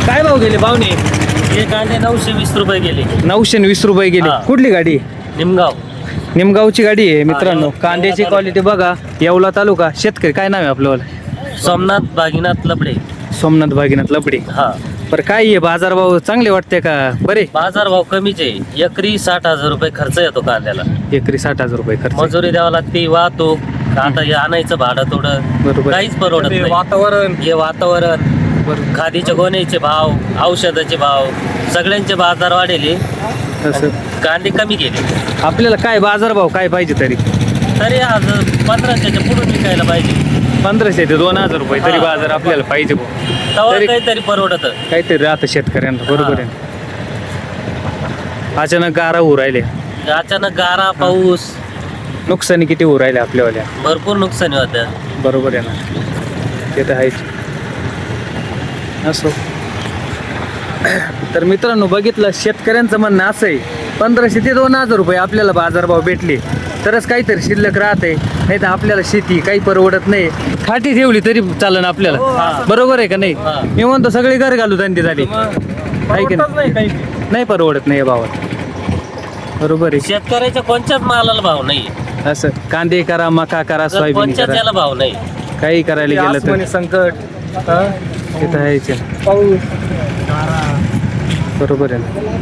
काय भाव गेले पाहुणे? हे कांदे 920 रुपये गेले. 920 रुपये गेले. हा. कुठली गाडी? निमगाव. निमगावची गाडी आहे मित्रांनो. येवला कांद्याची तालुका. क्वालिटी बघा. येवला तालुका. शेतकरी काय नाव आहे आपलं? सोमनाथ भागीनाथ लबडे. सोमनाथ भागीनाथ लपडे. हा. पर काय आहे बाजारभाव चांगले वाटते का? बरे. बाजार भाव कमीच आहे. एकरी 60,000 रुपये खर्च येतो कांद्याला. एकरी 60,000 रुपये खर्च. मजुरी द्यावा लागते, वाहतूक, आता हे आणायचं भाडं थोडं बरोबर. काहीच परवडत नाही. वातावरण. हे वातावरण, खादीचे गोण्याचे भाव, औषधाचे भाव, सगळ्यांचे बाजार वाढले. असं कांदे कमी गेले. आपल्याला काय बाजारभाव काय पाहिजे तरी? तरी आज 1500च्या पुढून विकायला पाहिजे. 1500 ते 2000 रुपये तरी हा. बाजार आपल्याला पाहिजे भाऊ. तेव्हा तरी- काहीतरी परवडत. काहीतरी राहतं शेतकऱ्यांना. बरोबर आहे. अचानक गारा होऊ राहिले. अचानक गारा, पाऊस, नुकसानी किती होऊ राहिले आपल्यावाल्या. भरपूर नुकसानी होतं. बरोबर आहे ना. ते तर आहेच. असो. तर मित्रांनो बघितलं शेतकऱ्यांचं म्हणणं असं आहे 1500 ते 2000 रुपये आपल्याला बाजारभाव भेटले तरच काहीतरी शिल्लक राहते. नाही तर आपल्याला शेती काही परवडत नाही. खाटी ठेवली तरी चालन आपल्याला. बरोबर आहे का नाही? हा. मी म्हणतो सगळी घर घालू धंदे झाली. आहे की नाही? नाही परवडत नाही या भावात. बरोबर आहे. शेतकऱ्याच्या कोणत्याच मालाला भाव नाही. असं कांदे करा, मका करा, सोयाबीन कोणत्याच करा, याला भाव नाही. काही करायला गेलं तर संकट तिथं आहेच आहे. पाऊस बरोबर आहे ना.